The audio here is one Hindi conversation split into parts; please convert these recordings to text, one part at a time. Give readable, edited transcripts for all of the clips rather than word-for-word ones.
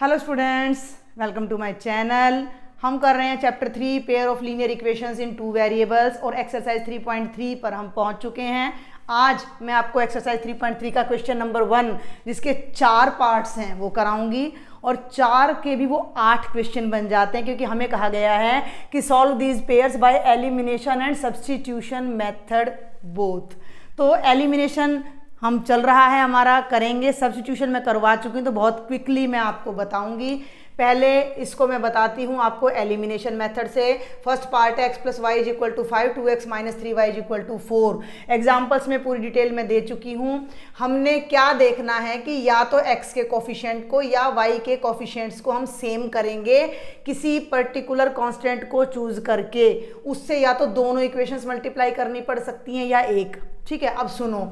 Hello students, welcome to my channel. हम कर रहे हैं chapter 3 pair of linear equations in two variables और एक्सरसाइज 3.3 पर हम पहुंच चुके हैं। आज मैं आपको एक्सरसाइज 3.3 का क्वेश्चन नंबर 1 जिसके 4 पार्ट्स हैं वो कराऊंगी और 4 के भी वो 8 क्वेश्चन बन जाते हैं, क्योंकि हमें कहा गया है कि solve these pairs by elimination and substitution method both. तो एलिमिनेशन हम चल रहा है हमारा, करेंगे। सब्स्टिट्यूशन मैं करवा चुकी हूँ तो बहुत क्विकली मैं आपको बताऊंगी। पहले इसको मैं बताती हूँ आपको एलिमिनेशन मेथड से। फर्स्ट पार्ट है x plus y is equal to 5, 2x minus 3y is equal to 4। Examples में पूरी डिटेल में दे चुकी हूँ। हमने क्या देखना है कि या तो x के कोफिशिएंट को या y के कोफिशिएंट्स को हम सेम करेंगे किसी पर्टिकुलर कांस्टेंट को चूज करके। उससे या तो दोनों इक्वेशंस मल्टीप्लाई करनी पड़ सकती हैं या एक। ठीक है, अब सुनो,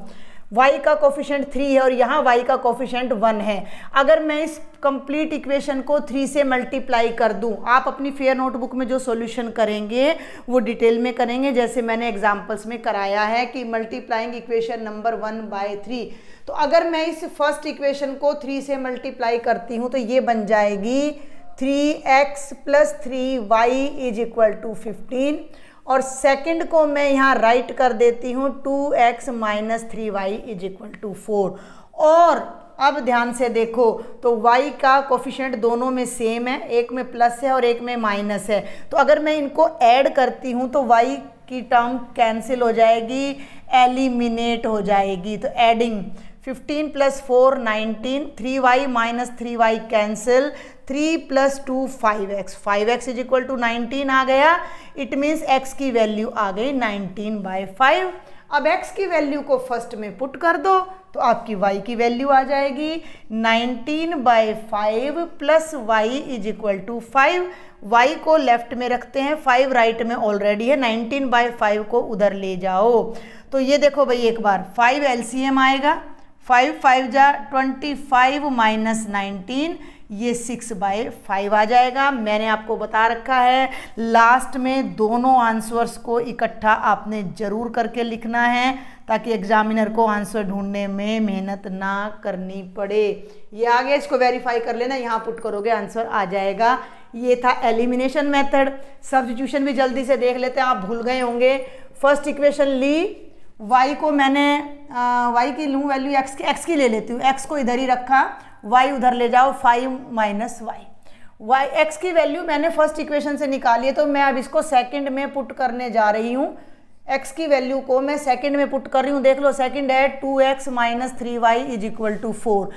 y का कोफिशिएंट 3 है और यहाँ y का कोफिशिएंट 1 है। अगर मैं इस कंप्लीट इक्वेशन को 3 से मल्टीप्लाई कर दूं, आप अपनी फेयर नोटबुक में जो सॉल्यूशन करेंगे वो डिटेल में करेंगे, जैसे मैंने एग्जांपल्स में कराया है कि मल्टीप्लाइंग इक्वेशन नंबर 1 बाय 3। तो अगर मैं इस फर्स्ट इक्वेशन को 3 से मल्टीप्लाई करती हूँ तो ये बन जाएगी 3x plus 3y is equal to 15 और सेकंड को मैं यहाँ राइट कर देती हूँ 2x minus 3y is equal to 4। और अब ध्यान से देखो तो y का कोफिशिएंट दोनों में सेम है, एक में प्लस है और एक में माइनस है। तो अगर मैं इनको ऐड करती हूँ तो y की टर्म कैंसिल हो जाएगी, एलिमिनेट हो जाएगी। तो adding 15 plus 4 19, 3y minus 3y cancel, 3 plus 2 5x, 5x is equal to 19 आ गया। इट मीन्स x की वैल्यू आ गई 19/5। अब x की वैल्यू को फर्स्ट में पुट कर दो तो आपकी y की वैल्यू आ जाएगी 19/5 plus y is equal to 5। y को लेफ्ट में रखते हैं, 5 राइट में ऑलरेडी है, 19/5 को उधर ले जाओ। तो ये देखो भाई, एक बार 5 LCM आएगा, 5 5 जा 25 माइनस 19, ये 6/5 आ जाएगा। मैंने आपको बता रखा है लास्ट में दोनों आंसर्स को इकट्ठा आपने जरूर करके लिखना है ताकि एग्जामिनर को आंसर ढूंढने में मेहनत ना करनी पड़े। ये आ गया, इसको वेरीफाई कर लेना, यहाँ पुट करोगे आंसर आ जाएगा। ये था एलिमिनेशन मेथड। सब्स्टिट्यूशन भी जल्दी से देख लेते हैं, आप भूल गए होंगे। फर्स्ट इक्वेशन ली, y को मैंने y की लूँ वैल्यू x की ले लेती हूँ, x को इधर ही रखा, y उधर ले जाओ 5 माइनस y। x की वैल्यू मैंने फर्स्ट इक्वेशन से निकाली है तो मैं अब इसको सेकंड में पुट करने जा रही हूँ। x की वैल्यू को मैं सेकंड में पुट कर रही हूँ, देख लो सेकंड है 2x minus 3y is equal to 4।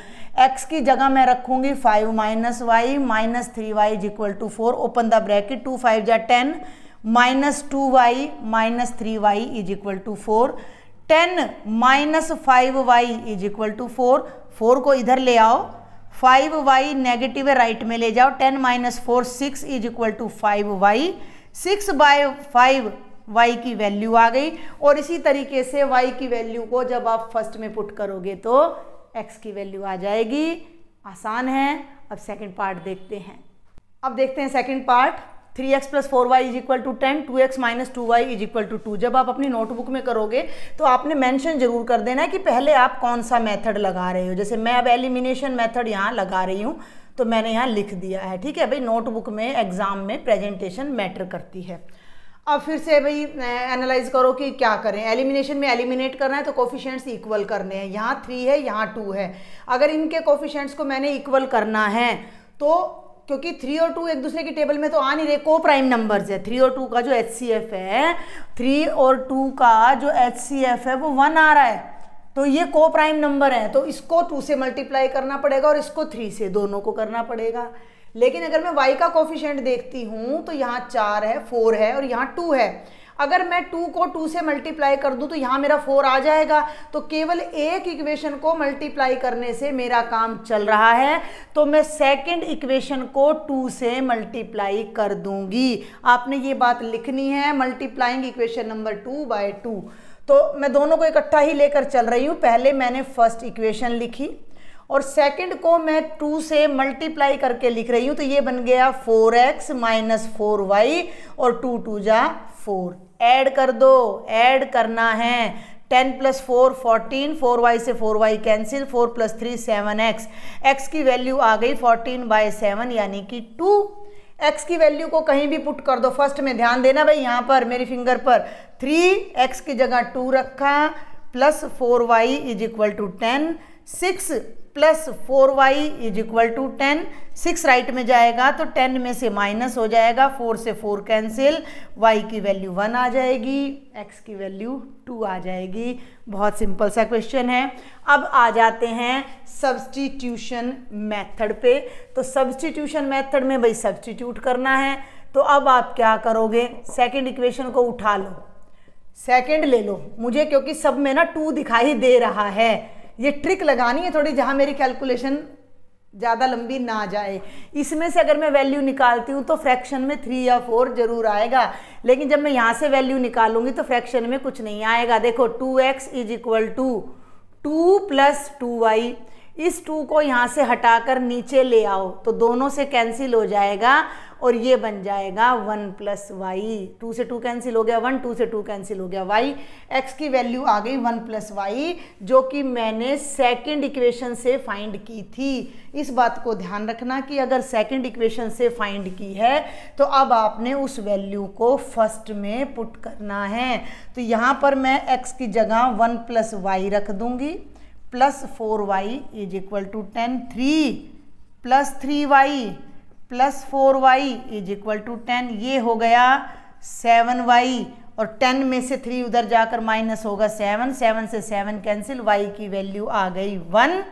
x की जगह मैं रखूँगी 5 minus y minus 3y is equal to 4, open the bracket, 2 5 जा 10 minus 2y minus 3y is equal to 4, 10 minus 5y is equal to 4। 4 को इधर ले आओ, 5y नेगेटिव है राइट में ले जाओ, 10 minus 4 6 is equal to 5y, 6/5 y की वैल्यू आ गई। और इसी तरीके से y की वैल्यू को जब आप फर्स्ट में पुट करोगे तो x की वैल्यू आ जाएगी। आसान है। अब सेकंड पार्ट देखते हैं। अब देखते हैं second part. 3x plus 4y is equal to 10, 2x minus 2y is equal to 2। जब आप अपनी नोटबुक में करोगे तो आपने मेंशन जरूर कर देना है कि पहले आप कौन सा मेथड लगा रहे हो। जैसे मैं अब एलिमिनेशन मेथड यहाँ लगा रही हूँ तो मैंने यहाँ लिख दिया है। ठीक है भाई, नोटबुक में एग्जाम में प्रेजेंटेशन मैटर करती है। अब फिर से भाई एनालाइज करो कि क्या करें। एलिमिनेशन में एलिमिनेट करना है तो कोफिशिएंट्स इक्वल करने हैं। यहाँ 3 है, यहाँ 2 है। अगर इनके कोफिशिएंट्स को मैंने इक्वल करना है तो क्योंकि 3 और 2 एक दूसरे की टेबल में तो आ नहीं रहे, को प्राइम नंबर्स है। 3 और 2 का जो HCF है, 3 और 2 का जो HCF है वो 1 आ रहा है, तो ये को प्राइम नंबर है। तो इसको 2 से मल्टीप्लाई करना पड़ेगा और इसको 3 से, दोनों को करना पड़ेगा। लेकिन अगर मैं y का कोफिशिएंट देखती हूँ तो यहाँ 4 है, 4 है और यहाँ 2 है। अगर मैं 2 को 2 से मल्टीप्लाई कर दूं तो यहाँ मेरा 4 आ जाएगा। तो केवल एक इक्वेशन को मल्टीप्लाई करने से मेरा काम चल रहा है, तो मैं सेकंड इक्वेशन को 2 से मल्टीप्लाई कर दूंगी। आपने ये बात लिखनी है, मल्टीप्लाइंग इक्वेशन नंबर 2 बाय 2। तो मैं दोनों को इकट्ठा ही लेकर चल रही हूँ। पहले मैंने फर्स्ट इक्वेशन लिखी और सेकंड को मैं 2 से मल्टीप्लाई करके लिख रही हूँ, तो ये बन गया 4x माइनस 4y और 2 2 जा 4। ऐड कर दो, ऐड करना है। 10 + 4 14, 4y से 4y कैंसिल, 4 + 3 7x, x की वैल्यू आ गई 14/7 यानी कि 2। x की वैल्यू को कहीं भी पुट कर दो, फर्स्ट में ध्यान देना भाई, यहाँ पर मेरी फिंगर पर 3x की जगह 2 रखा, प्लस 4y = 10, 6 + 4y = 10, 6 राइट में जाएगा तो 10 में से माइनस हो जाएगा, 4 से 4 कैंसिल, y की वैल्यू 1 आ जाएगी, x की वैल्यू 2 आ जाएगी। बहुत सिंपल सा क्वेश्चन है। अब आ जाते हैं सब्स्टिट्यूशन मेथड पे। तो सब्स्टिट्यूशन मेथड में भाई सब्स्टिट्यूट करना है, तो अब आप क्या करोगे, सेकेंड इक्वेशन को उठा लो, सेकेंड ले लो मुझे, क्योंकि सब में ना 2 दिखाई दे रहा है, ये ट्रिक लगानी है थोड़ी, जहां मेरी कैलकुलेशन ज़्यादा लंबी ना जाए। इसमें से अगर मैं वैल्यू निकालती हूँ तो फ्रैक्शन में 3 या 4 जरूर आएगा, लेकिन जब मैं यहाँ से वैल्यू निकालूंगी तो फ्रैक्शन में कुछ नहीं आएगा। देखो 2x = 2 + 2y, इस 2 को यहाँ से हटाकर नीचे ले आओ तो दोनों से कैंसिल हो जाएगा और ये बन जाएगा 1 + y, 2 से 2 कैंसिल हो गया 1, 2 से 2 कैंसिल हो गया y, x की वैल्यू आ गई 1 + y, जो कि मैंने सेकंड इक्वेशन से फाइंड की थी। इस बात को ध्यान रखना कि अगर सेकंड इक्वेशन से फाइंड की है तो अब आपने उस वैल्यू को फर्स्ट में पुट करना है। तो यहाँ पर मैं x की जगह 1 + y रख दूंगी, प्लस 4y = 10, 3 + 3y + 4y = 10, ये हो गया 7y, और 10 में से 3 उधर जाकर माइनस होगा 7, 7 से 7 कैंसिल, y की वैल्यू आ गई 1,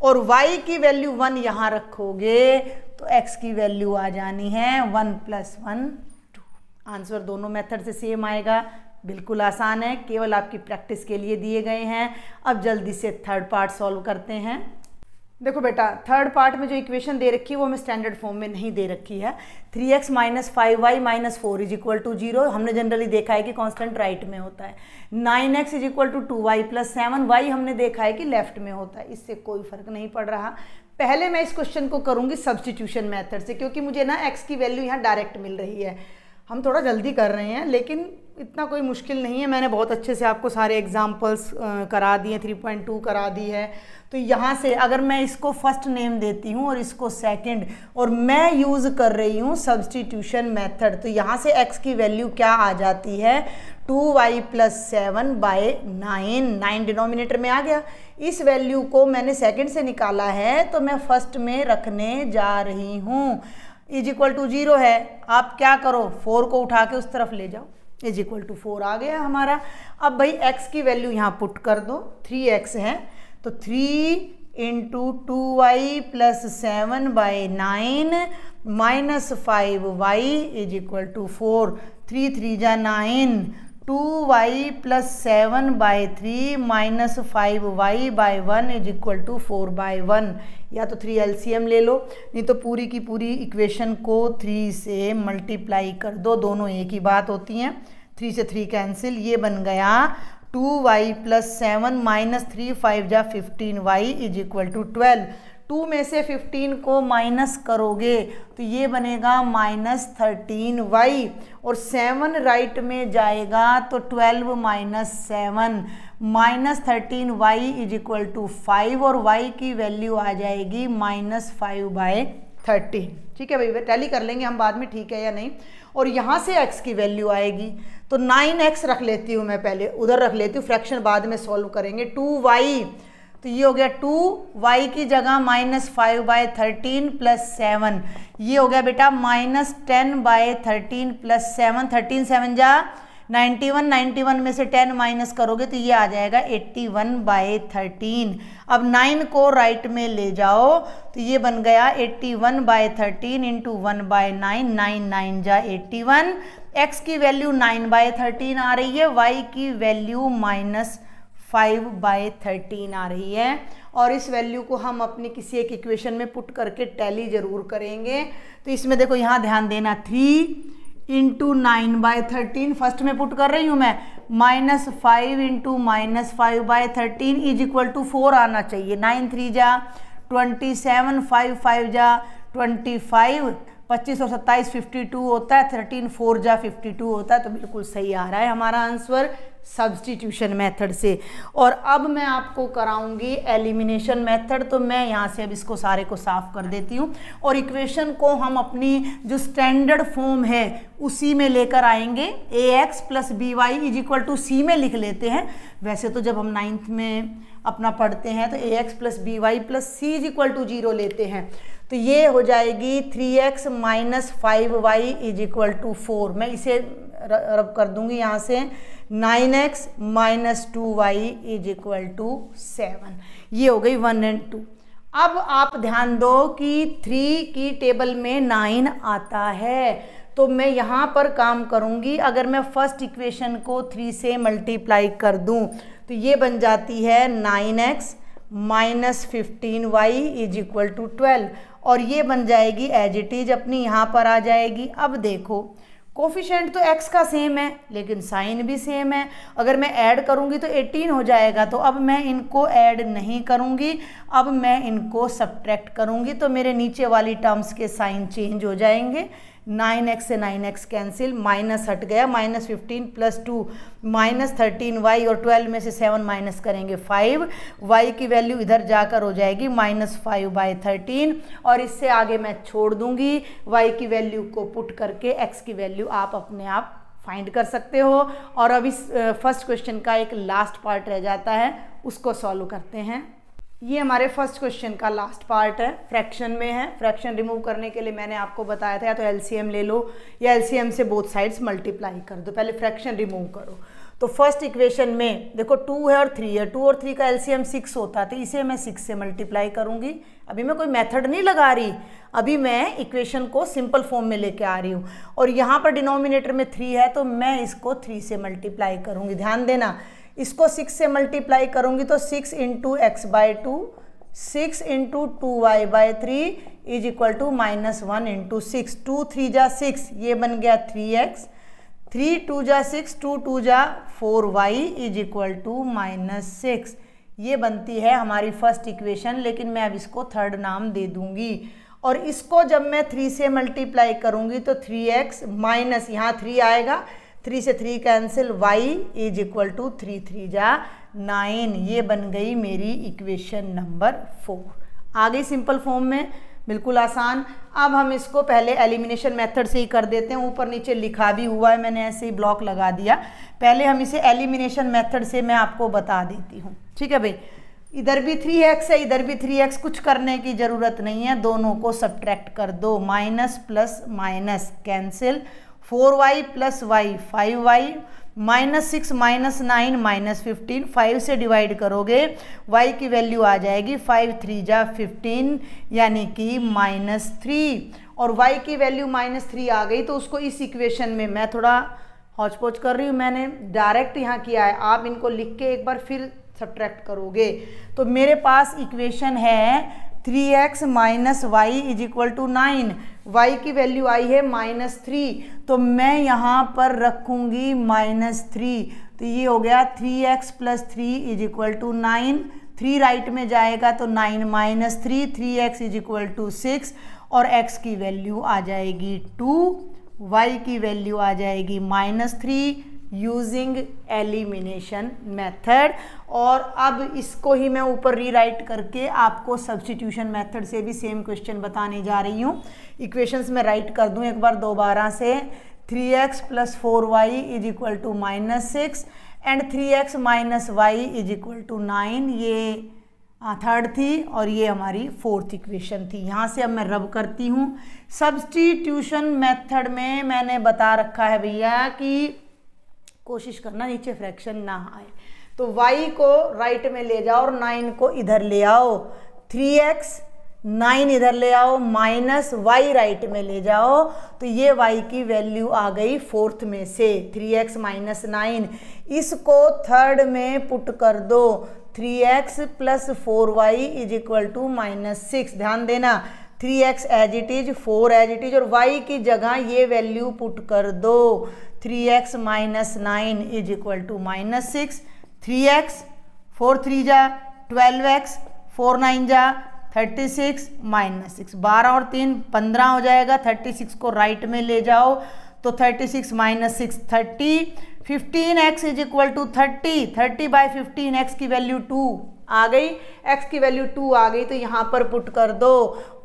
और y की वैल्यू 1 यहाँ रखोगे तो x की वैल्यू आ जानी है 1 + 1 2। आंसर दोनों मेथड से सेम आएगा, बिल्कुल आसान है, केवल आपकी प्रैक्टिस के लिए दिए गए हैं। अब जल्दी से थर्ड पार्ट सॉल्व करते हैं। देखो बेटा, थर्ड पार्ट में जो इक्वेशन दे रखी है वो हमें स्टैंडर्ड फॉर्म में नहीं दे रखी है। 3x - 5y - 4 = 0, हमने जनरली देखा है कि कांस्टेंट राइट में होता है। 9x = 2y + 7y हमने देखा है कि लेफ्ट में होता है, इससे कोई फर्क नहीं पड़ रहा। पहले मैं इस क्वेश्चन को करूँगी सब्स्टिट्यूशन मेथड से, क्योंकि मुझे ना x की वैल्यू यहाँ डायरेक्ट मिल रही है। हम थोड़ा जल्दी कर रहे हैं लेकिन इतना कोई मुश्किल नहीं है, मैंने बहुत अच्छे से आपको सारे एग्जाम्पल्स करा दिए, 3.2 करा दी है। तो यहाँ से अगर मैं इसको फर्स्ट नेम देती हूँ और इसको सेकंड, और मैं यूज़ कर रही हूँ सब्स्टिट्यूशन मेथड, तो यहाँ से x की वैल्यू क्या आ जाती है 2y + 7/9, 9 डिनोमिनेटर में आ गया। इस वैल्यू को मैंने सेकंड से निकाला है तो मैं फर्स्ट में रखने जा रही हूँ। = 0 है, आप क्या करो 4 को उठा के उस तरफ ले जाओ, = 4 आ गया हमारा। अब भाई x की वैल्यू यहाँ पुट कर दो, 3x है तो 3 × 2y + 7/9 - 5y = 4, 3 3 जा 9, 2y + 7/3 - 5y/1 = 4/1, या तो 3 LCM ले लो, नहीं तो पूरी की पूरी इक्वेशन को 3 से मल्टीप्लाई कर दो, दोनों एक ही बात होती हैं। 3 से 3 कैंसिल, ये बन गया 2y + 7 - 3 5 जा 15y = 12। 2 में से 15 को माइनस करोगे तो ये बनेगा -13y, और 7 राइट में जाएगा तो 12 - 7 -13y = 5, और y की वैल्यू आ जाएगी -5/13। ठीक है भाई, टैली कर लेंगे हम बाद में, ठीक है या नहीं। और यहाँ से x की वैल्यू आएगी तो 9x रख लेती हूँ मैं, पहले उधर रख लेती हूँ, फ्रैक्शन बाद में सॉल्व करेंगे। 2y, तो ये हो गया 2y की जगह -5/13 + 7, ये हो गया बेटा -10/13 + 7, 13 7 जा 91, 91 में से 10 माइनस करोगे तो ये आ जाएगा 81/13। अब 9 को राइट में ले जाओ तो ये बन गया 81/13 × 1/9, 9 9 जा 81। x की वैल्यू 9/13 आ रही है, y की वैल्यू -5/13 आ रही है, और इस वैल्यू को हम अपनी किसी एक इक्वेशन में पुट करके टैली जरूर करेंगे। तो इसमें देखो यहाँ ध्यान देना, 3 × 9/13 फर्स्ट में पुट कर रही हूँ मैं, -5 × -5/13 = 4 आना चाहिए। 9 3 जा 27, 5 5 जा 25, 25 और 27 52 होता है, 13 4 जा 52 होता है, तो बिल्कुल सही आ रहा है हमारा आंसर सब्स्टिट्यूशन मेथड से। और अब मैं आपको कराऊंगी एलिमिनेशन मेथड। तो मैं यहाँ से अब इसको सारे को साफ कर देती हूँ और इक्वेशन को हम अपनी जो स्टैंडर्ड फॉर्म है उसी में लेकर आएंगे। ax plus B Y is equal to C में लिख लेते हैं। वैसे तो जब हम 9th में अपना पढ़ते हैं तो ax plus B y plus c is equal to 0 लेते हैं, तो ये हो जाएगी 3x minus 5y is equal to 4। मैं इसे रब कर दूंगी यहाँ से, 9x minus 2y is equal to 7। ये हो गई 1 और 2। अब आप ध्यान दो कि 3 की टेबल में 9 आता है, तो मैं यहाँ पर काम करूँगी। अगर मैं फर्स्ट इक्वेशन को 3 से मल्टीप्लाई कर दूँ तो ये बन जाती है 9x minus 15y is equal to 12, और ये बन जाएगी एज इट इज अपनी यहाँ पर आ जाएगी। अब देखो कोफिशिएंट तो x का सेम है लेकिन साइन भी सेम है, अगर मैं ऐड करूँगी तो 18 हो जाएगा। तो अब मैं इनको ऐड नहीं करूँगी, अब मैं इनको सब्ट्रैक्ट करूँगी, तो मेरे नीचे वाली टर्म्स के साइन चेंज हो जाएंगे। 9x से 9x कैंसिल, माइनस हट गया, माइनस 15 प्लस 2 माइनस 13y, और 12 में से 7 माइनस करेंगे 5, y की वैल्यू इधर जाकर हो जाएगी माइनस 5/13, और इससे आगे मैं छोड़ दूंगी। y की वैल्यू को पुट करके x की वैल्यू आप अपने आप फाइंड कर सकते हो। और अब इस फर्स्ट क्वेश्चन का एक लास्ट पार्ट रह जाता है, उसको सॉल्व करते हैं। ये हमारे फर्स्ट क्वेश्चन का लास्ट पार्ट है, फ्रैक्शन में है। फ्रैक्शन रिमूव करने के लिए मैंने आपको बताया था या तो एलसीएम ले लो या एलसीएम से बोथ साइड्स मल्टीप्लाई कर दो। पहले फ्रैक्शन रिमूव करो। तो फर्स्ट इक्वेशन में देखो 2 है और 3 है, 2 और 3 का एलसीएम 6 होता है, तो इसे मैं 6 से मल्टीप्लाई करूंगी। अभी मैं कोई मेथड नहीं लगा रही, अभी मैं इक्वेशन को सिंपल फॉर्म में लेके आ रही हूँ। और यहाँ पर डिनोमिनेटर में 3 है तो मैं इसको 3 से मल्टीप्लाई करूँगी। ध्यान देना, इसको 6 से मल्टीप्लाई करूंगी तो 6 into x by 2, 6 into 2y/3 is equal to minus 1 into 6, 2 3 जा 6, ये बन गया 3x, 3 2 जा 6, 2 2 जा 4y is equal to minus 6। ये बनती है हमारी फर्स्ट इक्वेशन, लेकिन मैं अब इसको थर्ड नाम दे दूंगी। और इसको जब मैं 3 से मल्टीप्लाई करूंगी तो 3x माइनस यहाँ 3 आएगा, 3 से 3 कैंसिल, y इज इक्वल टू 3 3 जा 9। ये बन गई मेरी इक्वेशन नंबर 4। आ गई सिंपल फॉर्म में, बिल्कुल आसान। अब हम इसको पहले एलिमिनेशन मेथड से ही कर देते हैं। ऊपर नीचे लिखा भी हुआ है, मैंने ऐसे ही ब्लॉक लगा दिया। पहले हम इसे एलिमिनेशन मेथड से मैं आपको बता देती हूँ, ठीक है भाई। इधर भी 3x है, इधर भी 3x, कुछ करने की ज़रूरत नहीं है, दोनों को सब्ट्रैक्ट कर दो। Minus plus minus cancel, 4y plus y 5y, minus 6 minus 9 minus 15, 5 से डिवाइड करोगे y की वैल्यू आ जाएगी 5 3 जा 15 यानी कि माइनस 3। और y की वैल्यू माइनस 3 आ गई तो उसको इस इक्वेशन में, मैं थोड़ा हौच पौच कर रही हूँ, मैंने डायरेक्ट यहाँ किया है, आप इनको लिख के एक बार फिर सब्ट्रैक्ट करोगे तो मेरे पास इक्वेशन है 3x minus y is equal to 9, y की वैल्यू आई है माइनस 3, तो मैं यहाँ पर रखूँगी माइनस 3, तो ये हो गया 3x plus 3 is equal to 9, 3 right में जाएगा तो 9 minus 3, 3x is equal to 6, और x की वैल्यू आ जाएगी 2, y की वैल्यू आ जाएगी माइनस 3 यूजिंग एलिमिनेशन मेथड। और अब इसको ही मैं ऊपर रीराइट करके आपको सब्स्टिट्यूशन मेथड से भी सेम क्वेश्चन बताने जा रही हूँ। इक्वेशंस में राइट कर दूँ एक बार दोबारा से, 3x plus 4y is equal to minus 6 and 3x minus y is equal to 9, ये थर्ड थी और ये हमारी फोर्थ इक्वेशन थी। यहाँ से अब मैं रब करती हूँ। सब्स्टिट्यूशन मेथड में मैंने बता रखा है भैया कि कोशिश करना नीचे फ्रैक्शन ना आए, तो y को राइट में ले जाओ और 9 को इधर ले आओ, 3x 9 इधर ले आओ, माइनस y राइट में ले जाओ, तो ये y की वैल्यू आ गई फोर्थ में से 3x माइनस 9। इसको थर्ड में पुट कर दो, 3x plus 4y is equal to minus 6। ध्यान देना 3x as it is, 4 as it is, और y की जगह ये वैल्यू पुट कर दो, 3x minus 9 is equal to minus 6, 3x 4 3 जा 12x, 4 9 जा 36 माइनस 6, 12 और 3 15 हो जाएगा। 36 को राइट में ले जाओ तो 36 minus 6 30। 15x is equal to 30, 30 by 15, x की वैल्यू 2 आ गई, x की वैल्यू 2 आ गई तो यहाँ पर पुट कर दो,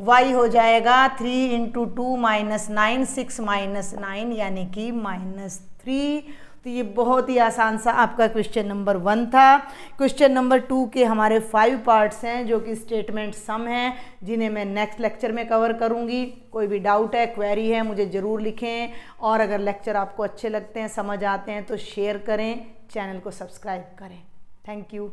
y हो जाएगा 3 इंटू 2 माइनस 9, 6 माइनस 9 यानी कि -3। तो ये बहुत ही आसान सा आपका क्वेश्चन नंबर 1 था। क्वेश्चन नंबर 2 के हमारे 5 पार्ट्स हैं जो कि स्टेटमेंट सम हैं, जिन्हें मैं नेक्स्ट लेक्चर में कवर करूंगी। कोई भी डाउट है, क्वेरी है, मुझे ज़रूर लिखें, और अगर लेक्चर आपको अच्छे लगते हैं, समझ आते हैं तो शेयर करें, चैनल को सब्सक्राइब करें। Thank you.